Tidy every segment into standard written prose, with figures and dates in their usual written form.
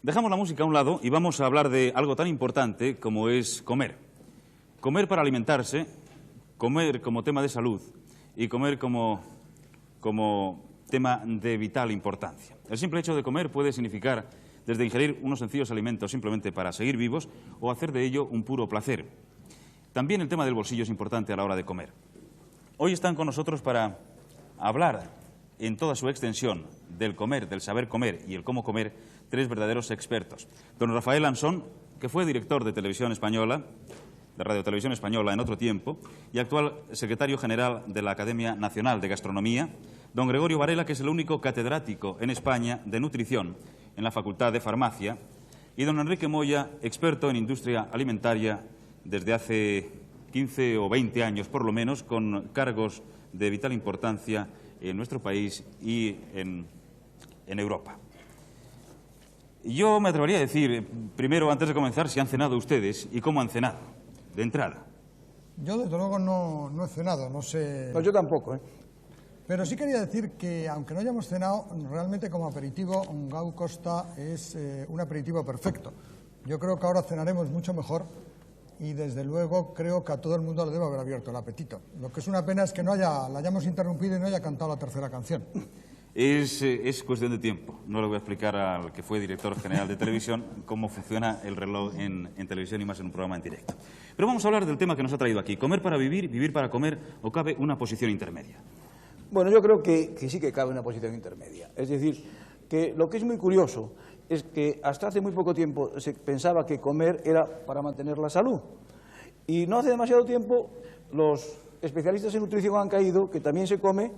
Dejamos la música a un lado y vamos a hablar de algo tan importante como es comer. Comer para alimentarse, comer como tema de salud y comer como tema de vital importancia. El simple hecho de comer puede significar desde ingerir unos sencillos alimentos simplemente para seguir vivos o hacer de ello un puro placer. También el tema del bolsillo es importante a la hora de comer. Hoy están con nosotros para hablar en toda su extensión del comer, del saber comer y el cómo comer, tres verdaderos expertos. Don Rafael Ansón, que fue director de Televisión Española, de Radio Televisión Española en otro tiempo, y actual secretario general de la Academia Nacional de Gastronomía. Don Gregorio Varela, que es el único catedrático en España de nutrición en la Facultad de Farmacia. Y don Enrique Moya, experto en industria alimentaria desde hace 15 o 20 años, por lo menos, con cargos de vital importancia en nuestro país y en Europa. Yo me atrevería a decir, primero, antes de comenzar, si han cenado ustedes y cómo han cenado, de entrada. Yo, desde luego, no he cenado, no sé... Pues yo tampoco, ¿eh? Pero sí quería decir que, aunque no hayamos cenado, realmente como aperitivo, un Gau Costa es un aperitivo perfecto. Yo creo que ahora cenaremos mucho mejor y, desde luego, creo que a todo el mundo le debe haber abierto el apetito. Lo que es una pena es que la hayamos interrumpido y no haya cantado la tercera canción. Es cuestión de tiempo. No le voy a explicar al que fue director general de televisión cómo funciona el reloj en televisión y más en un programa en directo. Pero vamos a hablar del tema que nos ha traído aquí. ¿Comer para vivir, vivir para comer o cabe una posición intermedia? Bueno, yo creo que sí que cabe una posición intermedia. Es decir, que lo que es muy curioso es que hasta hace muy poco tiempo se pensaba que comer era para mantener la salud. Y no hace demasiado tiempo los especialistas en nutrición han caído que también se come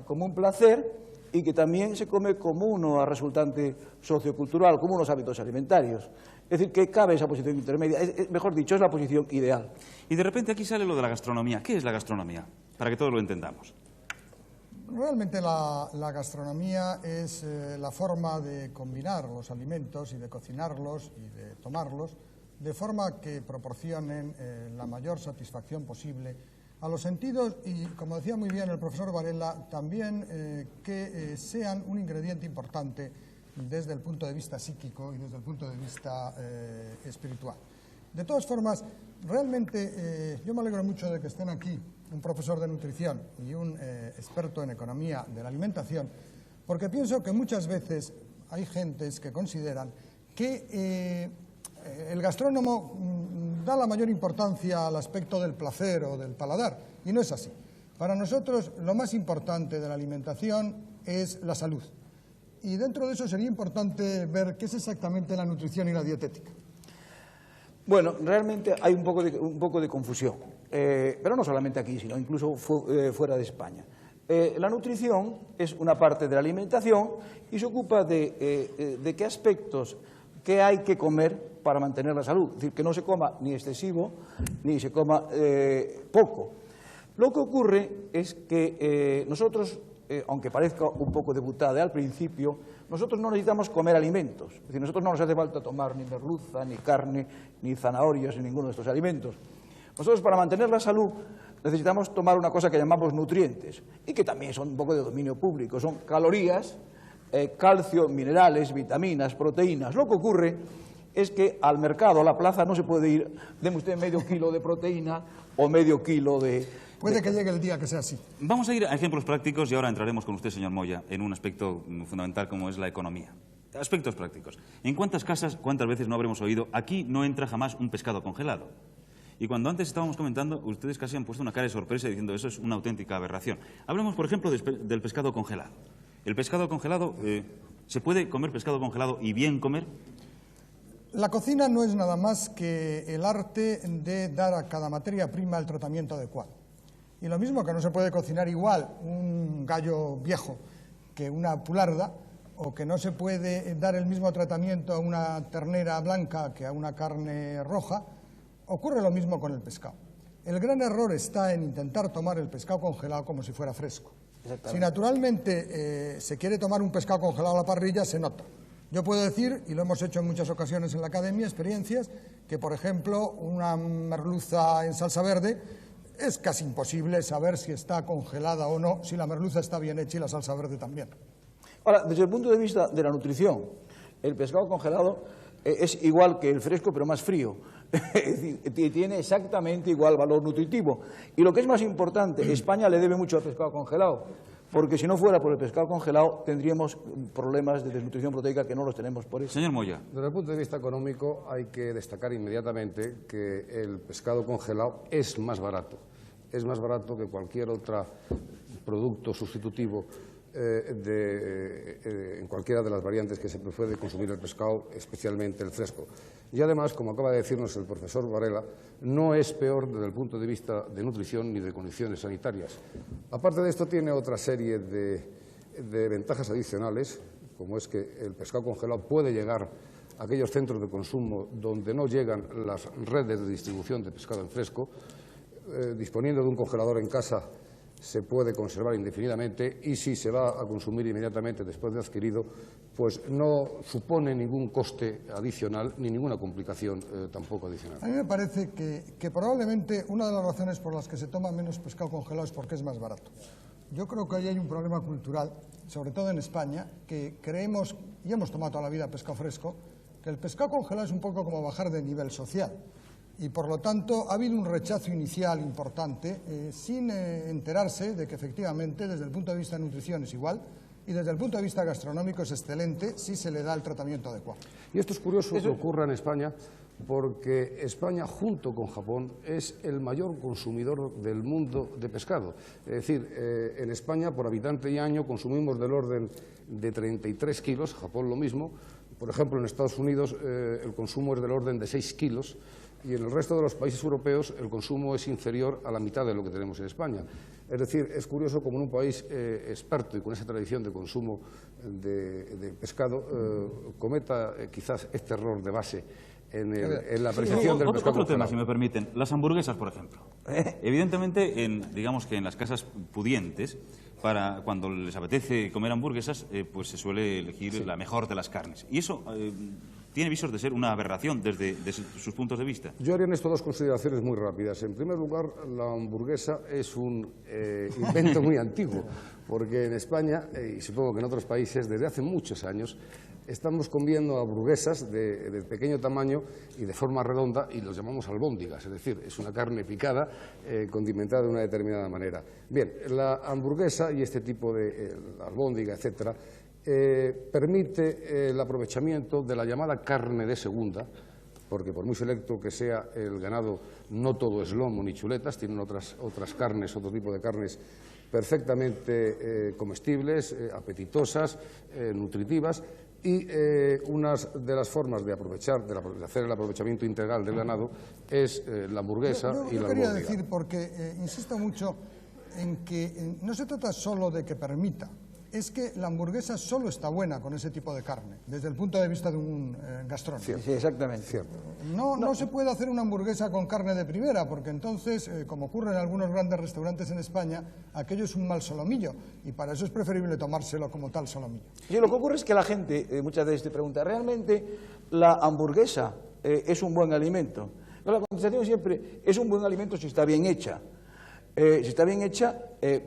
como un placer y que también se come como una resultante sociocultural, como unos hábitos alimentarios. Es decir, que cabe esa posición intermedia, mejor dicho, es la posición ideal. Y de repente aquí sale lo de la gastronomía. ¿Qué es la gastronomía? Para que todos lo entendamos. Realmente la gastronomía es la forma de combinar los alimentos y de cocinarlos y de tomarlos de forma que proporcionen la mayor satisfacción posible a los sentidos y, como decía muy bien el profesor Varela, también que sean un ingrediente importante desde el punto de vista psíquico y desde el punto de vista espiritual. De todas formas, realmente yo me alegro mucho de que estén aquí un profesor de nutrición y un experto en economía de la alimentación, porque pienso que muchas veces hay gentes que consideran que el gastrónomo da la mayor importancia al aspecto del placer o del paladar, y no es así. Para nosotros lo más importante de la alimentación es la salud, y dentro de eso sería importante ver qué es exactamente la nutrición y la dietética. Bueno, realmente hay un poco de confusión, pero no solamente aquí, sino incluso fuera de España. La nutrición es una parte de la alimentación y se ocupa de qué aspectos que hay que comer para mantener la salud. Es decir, que no se coma ni excesivo ni se coma poco. Lo que ocurre es que nosotros, aunque parezca un poco debutada al principio, nosotros no necesitamos comer alimentos. Es decir, nosotros no nos hace falta tomar ni merluza, ni carne, ni zanahorias, ni ninguno de estos alimentos. Nosotros, para mantener la salud, necesitamos tomar una cosa que llamamos nutrientes y que también son un poco de dominio público. Son calorías, calcio, minerales, vitaminas, proteínas. Lo que ocurre es que al mercado, a la plaza, no se puede ir, deme usted medio kilo de proteína o medio kilo de... Puede que llegue el día que sea así. Vamos a ir a ejemplos prácticos y ahora entraremos con usted, señor Moya, en un aspecto fundamental como es la economía. Aspectos prácticos. ¿En cuántas casas, cuántas veces no habremos oído, aquí no entra jamás un pescado congelado? Y cuando antes estábamos comentando, ustedes casi han puesto una cara de sorpresa diciendo eso es una auténtica aberración. Hablemos, por ejemplo, del pescado congelado. ¿El pescado congelado, se puede comer pescado congelado y bien comer? La cocina no es nada más que el arte de dar a cada materia prima el tratamiento adecuado. Y lo mismo que no se puede cocinar igual un gallo viejo que una pularda, o que no se puede dar el mismo tratamiento a una ternera blanca que a una carne roja, ocurre lo mismo con el pescado. El gran error está en intentar tomar el pescado congelado como si fuera fresco. Si naturalmente se quiere tomar un pescado congelado a la parrilla, se nota. Yo puedo decir, y lo hemos hecho en muchas ocasiones en la academia, experiencias, que por ejemplo una merluza en salsa verde es casi imposible saber si está congelada o no, si la merluza está bien hecha y la salsa verde también. Ahora, desde el punto de vista de la nutrición, El pescado congelado es igual que el fresco, pero más frío. Es decir, tiene exactamente igual valor nutritivo. Y lo que es más importante, España le debe mucho al pescado congelado, porque si no fuera por el pescado congelado tendríamos problemas de desnutrición proteica que no los tenemos por eso. Señor Moya. Desde el punto de vista económico hay que destacar inmediatamente que el pescado congelado es más barato. Es más barato que cualquier otro producto sustitutivo en cualquiera de las variantes que se puede consumir el pescado, especialmente el fresco. Y además, como acaba de decirnos el profesor Varela, no es peor desde el punto de vista de nutrición ni de condiciones sanitarias. Aparte de esto, tiene otra serie de ventajas adicionales, como es que el pescado congelado puede llegar a aquellos centros de consumo donde no llegan las redes de distribución de pescado en fresco. Disponiendo de un congelador en casa se puede conservar indefinidamente y si se va a consumir inmediatamente después de adquirido, pues no supone ningún coste adicional ni ninguna complicación tampoco adicional. A mí me parece que probablemente una de las razones por las que se toma menos pescado congelado es porque es más barato. Yo creo que ahí hay un problema cultural, sobre todo en España, que creemos, y hemos tomado toda la vida pescado fresco, que el pescado congelado es un poco como bajar de nivel social. Y por lo tanto ha habido un rechazo inicial importante sin enterarse de que efectivamente desde el punto de vista de nutrición es igual y desde el punto de vista gastronómico es excelente si se le da el tratamiento adecuado. Y esto es curioso que ocurra en España porque España junto con Japón es el mayor consumidor del mundo de pescado. Es decir, en España por habitante y año consumimos del orden de 33 kilos, Japón lo mismo. Por ejemplo, en Estados Unidos el consumo es del orden de 6 kilos. Y en el resto de los países europeos el consumo es inferior a la mitad de lo que tenemos en España. Es decir, es curioso como en un país experto y con esa tradición de consumo de pescado cometa quizás este error de base en la apreciación del pescado. Otro tema, si me permiten, las hamburguesas, por ejemplo. Evidentemente, digamos que en las casas pudientes, para cuando les apetece comer hamburguesas, pues se suele elegir la mejor de las carnes. Y eso tiene visos de ser una aberración desde sus puntos de vista. Yo haría en esto dos consideraciones muy rápidas. En primer lugar, la hamburguesa es un invento muy antiguo, porque en España, y supongo que en otros países, desde hace muchos años, estamos comiendo hamburguesas de pequeño tamaño y de forma redonda y los llamamos albóndigas, es decir, es una carne picada, condimentada de una determinada manera. Bien, la hamburguesa y este tipo de albóndiga, etcétera, permite el aprovechamiento de la llamada carne de segunda, porque por muy selecto que sea el ganado, no todo es lomo ni chuletas, tienen otras carnes, otro tipo de carnes perfectamente comestibles, apetitosas, nutritivas, y una de las formas de aprovechar, de hacer el aprovechamiento integral del ganado es la hamburguesa y la albóndiga. Yo quería decir, porque insisto mucho en que no se trata solo de que permita, es que la hamburguesa solo está buena con ese tipo de carne, desde el punto de vista de un gastrónomo. Sí, exactamente. Cierto. No se puede hacer una hamburguesa con carne de primera, porque entonces, como ocurre en algunos grandes restaurantes en España, aquello es un mal solomillo, y para eso es preferible tomárselo como tal solomillo. Y lo que ocurre es que la gente muchas veces te pregunta, ¿realmente la hamburguesa es un buen alimento? La contestación siempre es un buen alimento si está bien hecha. Si está bien hecha,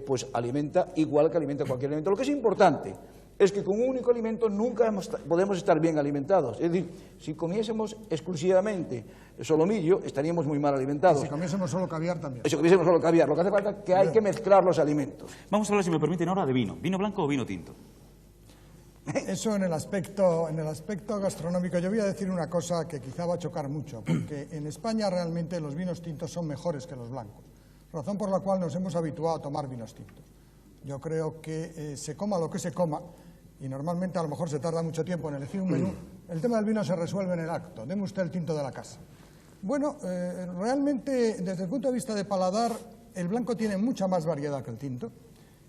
pues alimenta igual que alimenta cualquier alimento. Lo que es importante es que con un único alimento nunca podemos estar bien alimentados. Es decir, si comiésemos exclusivamente solomillo, estaríamos muy mal alimentados. Y si comiésemos solo caviar también. Si comiésemos solo caviar, lo que hace falta es que hay que mezclar los alimentos. Vamos a hablar, si me permiten, ahora de vino. ¿Vino blanco o vino tinto? Eso en el aspecto gastronómico. Yo voy a decir una cosa que quizá va a chocar mucho, porque en España realmente los vinos tintos son mejores que los blancos. Razón por la cual nos hemos habituado a tomar vinos tintos. Yo creo que se coma lo que se coma, y normalmente a lo mejor se tarda mucho tiempo en elegir un menú, el tema del vino se resuelve en el acto. Deme usted el tinto de la casa. Bueno, realmente desde el punto de vista de paladar, el blanco tiene mucha más variedad que el tinto,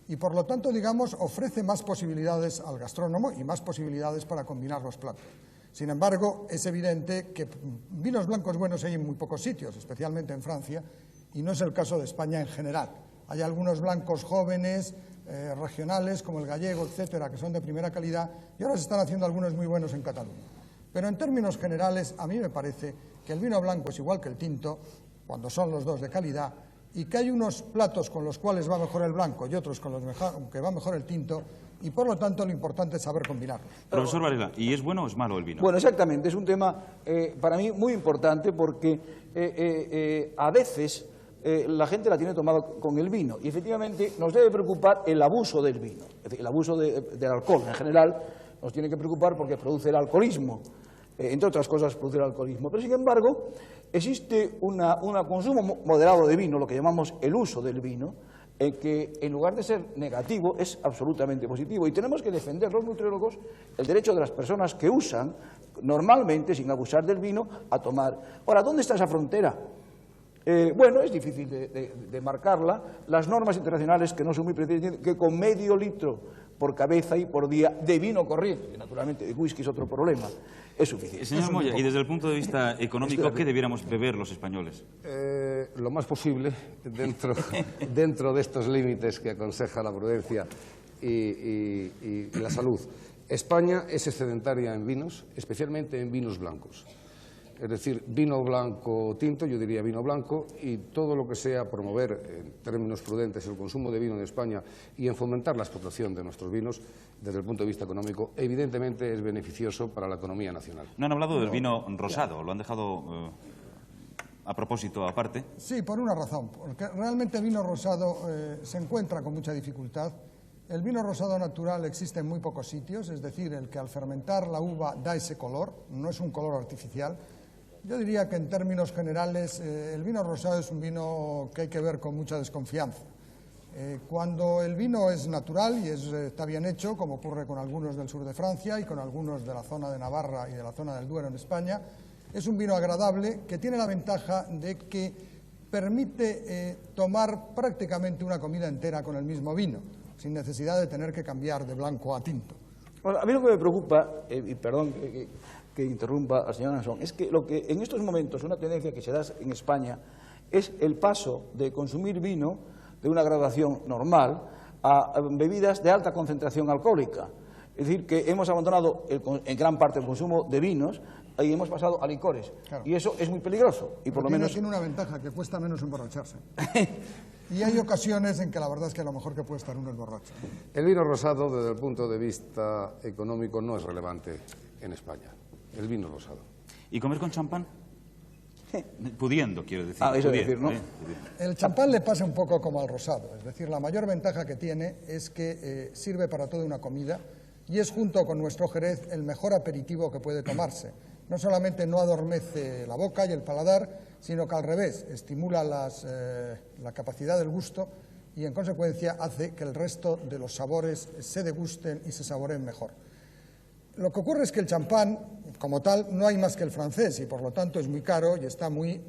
y por lo tanto, digamos, ofrece más posibilidades al gastrónomo y más posibilidades para combinar los platos. Sin embargo, es evidente que vinos blancos buenos hay en muy pocos sitios, especialmente en Francia, y no es el caso de España en general. Hay algunos blancos jóvenes, regionales, como el gallego, etcétera, que son de primera calidad, y ahora se están haciendo algunos muy buenos en Cataluña. Pero en términos generales, a mí me parece que el vino blanco es igual que el tinto, cuando son los dos de calidad, y que hay unos platos con los cuales va mejor el blanco y otros con los que va mejor el tinto, y por lo tanto lo importante es saber combinarlo. Profesor Varela, ¿y es bueno o es malo el vino? Bueno, exactamente, es un tema para mí muy importante porque a veces la gente la tiene tomada con el vino y efectivamente nos debe preocupar el abuso del vino, es decir, el abuso del alcohol en general nos tiene que preocupar porque produce el alcoholismo, entre otras cosas produce el alcoholismo, pero sin embargo existe un consumo moderado de vino, lo que llamamos el uso del vino, que en lugar de ser negativo es absolutamente positivo y tenemos que defender los nutriólogos el derecho de las personas que usan normalmente, sin abusar del vino, a tomar. Ahora, ¿dónde está esa frontera? Bueno, es difícil de marcarla. Las normas internacionales, que no son muy precisas, que con medio litro por cabeza y por día de vino corriente, que naturalmente de whisky es otro problema, es suficiente. Señor Moya, y desde el punto de vista económico, ¿qué debiéramos beber los españoles? Lo más posible dentro de estos límites que aconseja la prudencia y la salud. España es excedentaria en vinos, especialmente en vinos blancos. Es decir, vino blanco tinto, yo diría vino blanco, y todo lo que sea promover en términos prudentes el consumo de vino en España y en fomentar la exportación de nuestros vinos desde el punto de vista económico, evidentemente es beneficioso para la economía nacional. No han hablado del vino rosado, lo han dejado a propósito aparte. Sí, por una razón, porque realmente el vino rosado se encuentra con mucha dificultad. El vino rosado natural existe en muy pocos sitios, es decir, el que al fermentar la uva da ese color, no es un color artificial. Yo diría que en términos generales el vino rosado es un vino que hay que ver con mucha desconfianza. Cuando el vino es natural y está bien hecho, como ocurre con algunos del sur de Francia y con algunos de la zona de Navarra y de la zona del Duero en España, es un vino agradable que tiene la ventaja de que permite tomar prácticamente una comida entera con el mismo vino, sin necesidad de tener que cambiar de blanco a tinto. Bueno, a mí lo que me preocupa, y perdón que interrumpa al señor Ansón, es que lo que en estos momentos una tendencia que se da en España es el paso de consumir vino de una graduación normal a bebidas de alta concentración alcohólica. Es decir, que hemos abandonado en gran parte el consumo de vinos y hemos pasado a licores. Claro. Y eso es muy peligroso. Y por lo menos tiene una ventaja, que cuesta menos emborracharse. Y hay ocasiones en que la verdad es que a lo mejor que puede estar uno es borracho. El vino rosado, desde el punto de vista económico, no es relevante en España. El vino rosado. ¿Y comer con champán? Pudiendo, quiero decir. Eso decir, ¿no? El champán le pasa un poco como al rosado. Es decir, la mayor ventaja que tiene es que sirve para toda una comida y es, junto con nuestro Jerez, el mejor aperitivo que puede tomarse. No solamente no adormece la boca y el paladar, sino que al revés, estimula la capacidad del gusto y en consecuencia hace que el resto de los sabores se degusten y se saboreen mejor. Lo que ocurre es que el champán, como tal, no hay más que el francés y por lo tanto es muy caro y está muy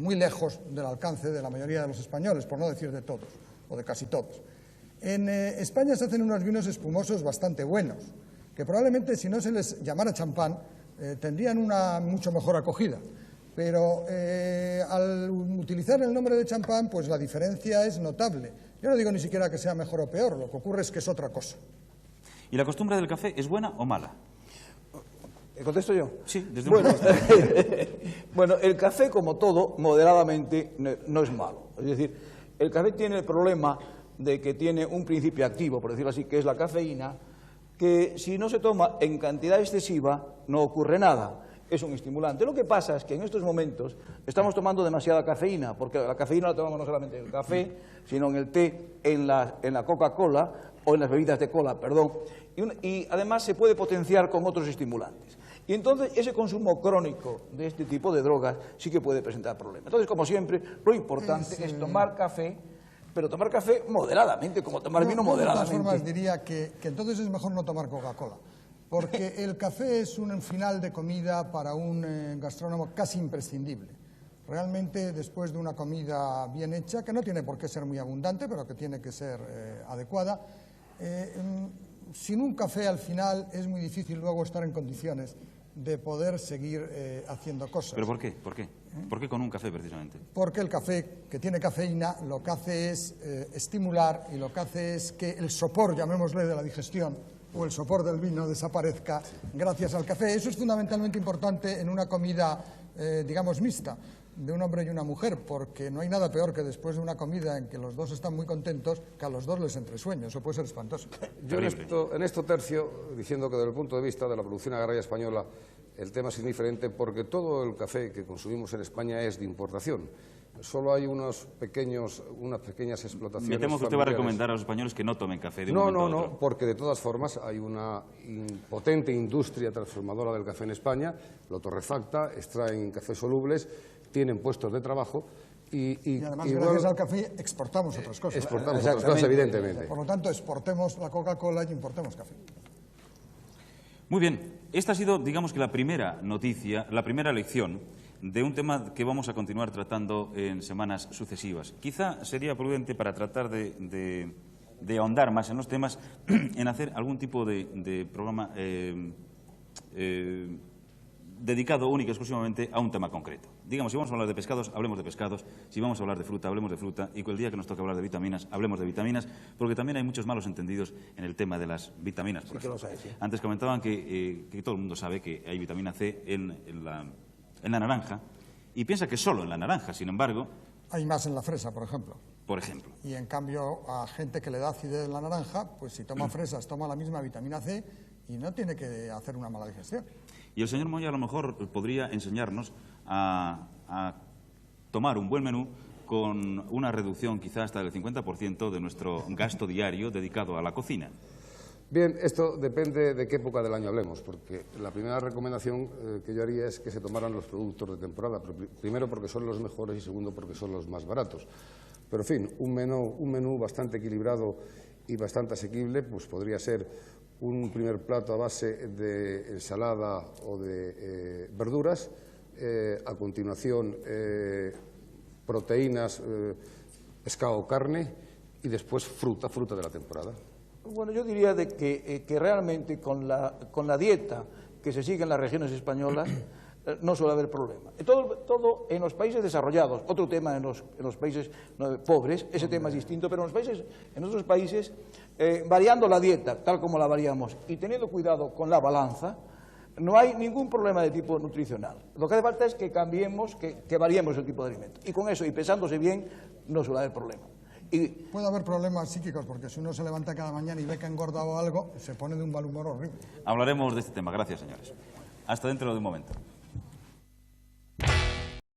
lejos del alcance de la mayoría de los españoles, por no decir de todos o de casi todos. En España se hacen unos vinos espumosos bastante buenos, que probablemente si no se les llamara champán tendrían una mucho mejor acogida. Pero al utilizar el nombre de champán, pues la diferencia es notable. Yo no digo ni siquiera que sea mejor o peor, lo que ocurre es que es otra cosa. ¿Y la costumbre del café es buena o mala? ¿Contesto yo? Sí, desde bueno, bueno, el café, como todo, moderadamente no es malo. Es decir, el café tiene el problema de que tiene un principio activo, por decirlo así, que es la cafeína, que si no se toma en cantidad excesiva no ocurre nada. Es un estimulante. Lo que pasa es que en estos momentos estamos tomando demasiada cafeína, porque la cafeína la tomamos no solamente en el café, sino en el té, en la Coca-Cola o en las bebidas de cola, perdón, y además se puede potenciar con otros estimulantes. Y entonces ese consumo crónico de este tipo de drogas sí que puede presentar problemas. Entonces, como siempre, lo importante es tomar café, pero tomar café moderadamente, como tomar vino moderadamente. De todas formas, diría que entonces es mejor no tomar Coca-Cola, porque el café es un final de comida para un gastrónomo casi imprescindible. Realmente, después de una comida bien hecha, que no tiene por qué ser muy abundante, pero que tiene que ser adecuada, sin un café al final es muy difícil luego estar en condiciones de poder seguir haciendo cosas. ¿Pero por qué? ¿Por qué? ¿Por qué con un café, precisamente? Porque el café, que tiene cafeína, lo que hace es estimular y lo que hace es que el sopor, llamémosle, de la digestión o el sopor del vino desaparezca gracias al café. Eso es fundamentalmente importante en una comida, digamos, mixta, de un hombre y una mujer, porque no hay nada peor que después de una comida en que los dos están muy contentos, que a los dos les entre sueños. Eso puede ser espantoso. Yo en esto tercio, diciendo que desde el punto de vista de la producción agraria española, el tema es indiferente porque todo el café que consumimos en España es de importación. Solo hay unas pequeñas explotaciones. Me temo que usted va a recomendar a los españoles que no tomen café de un momento a otro. No, porque de todas formas hay una potente industria transformadora del café en España, lo torrefacta, extraen cafés solubles, tienen puestos de trabajo y además, gracias al café, exportamos otras cosas. Exportamos otras cosas, evidentemente. Por lo tanto, exportemos la Coca-Cola y importemos café. Muy bien, esta ha sido, digamos que la primera noticia, la primera lección de un tema que vamos a continuar tratando en semanas sucesivas. Quizá sería prudente, para tratar de ahondar más en los temas, en hacer algún tipo de programa dedicado única y exclusivamente a un tema concreto. Digamos, si vamos a hablar de pescados, hablemos de pescados. Si vamos a hablar de fruta, hablemos de fruta. Y el día que nos toque hablar de vitaminas, hablemos de vitaminas, porque también hay muchos malos entendidos en el tema de las vitaminas. Por ejemplo. Antes comentaban que todo el mundo sabe que hay vitamina C en la naranja, y piensa que solo en la naranja. Sin embargo, hay más en la fresa, por ejemplo. Por ejemplo. Y en cambio, a gente que le da acidez en la naranja, pues si toma fresas, toma la misma vitamina C y no tiene que hacer una mala digestión. Y el señor Moya a lo mejor podría enseñarnos a tomar un buen menú con una reducción quizá hasta del 50% de nuestro gasto diario dedicado a la cocina. Bien, esto depende de qué época del año hablemos, porque la primera recomendación que yo haría es que se tomaran los productos de temporada, primero porque son los mejores y segundo porque son los más baratos. Pero, en fin, un menú bastante equilibrado y bastante asequible, pues podría ser un primer plato a base de ensalada o de verduras, a continuación proteínas, pescado o carne, y después fruta de la temporada. Bueno, yo diría de que realmente con la dieta que se sigue en las regiones españolas no suele haber problema. Todo en los países desarrollados, otro tema en los países pobres, ese tema es distinto, pero en otros países, variando la dieta tal como la variamos y teniendo cuidado con la balanza, no hay ningún problema de tipo nutricional. Lo que hace falta es que cambiemos, que variemos el tipo de alimento. Y con eso, y pesándose bien, no suele haber problema. Puede haber problemas psíquicos, porque si uno se levanta cada mañana y ve que ha engordado algo, se pone de un mal humor horrible. Hablaremos de este tema. Gracias, señores. Hasta dentro de un momento.